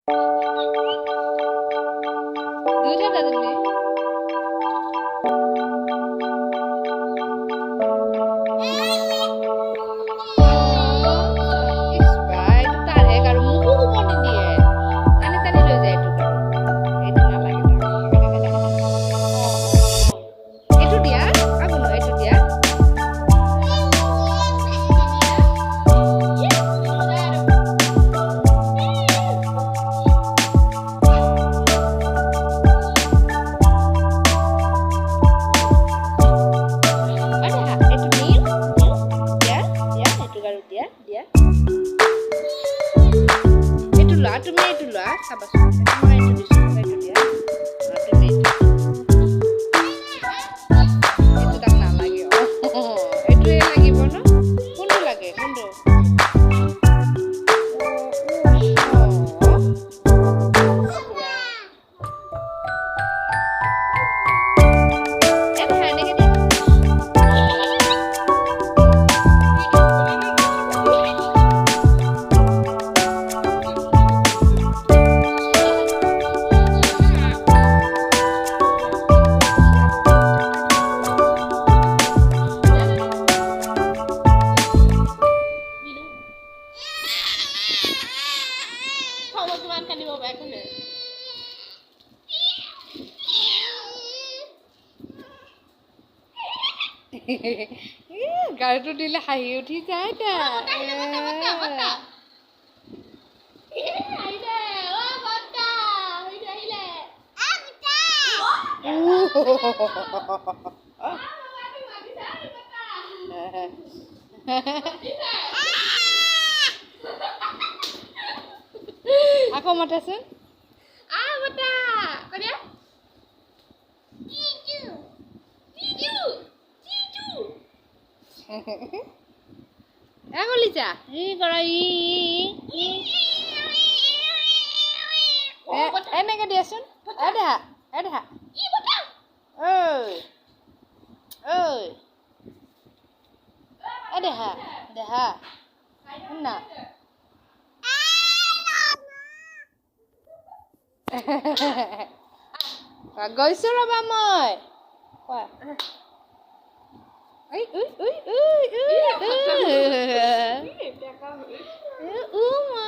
দুইটা তুমি তুমি এইটো লোৱা চাবাচোন মই এইটো দিছো এইটো দিয়া তুমি এইটো তাক নালাগে এইটোৱে লাগিব ন কোনটো লাগে কোনটো গাড়ীটো দিলে হাঁহি উঠি যায় আকৌ মাতাচোন লিজা এনেকে দিয়াচোন দেহা না গৈছো ৰবা মই মা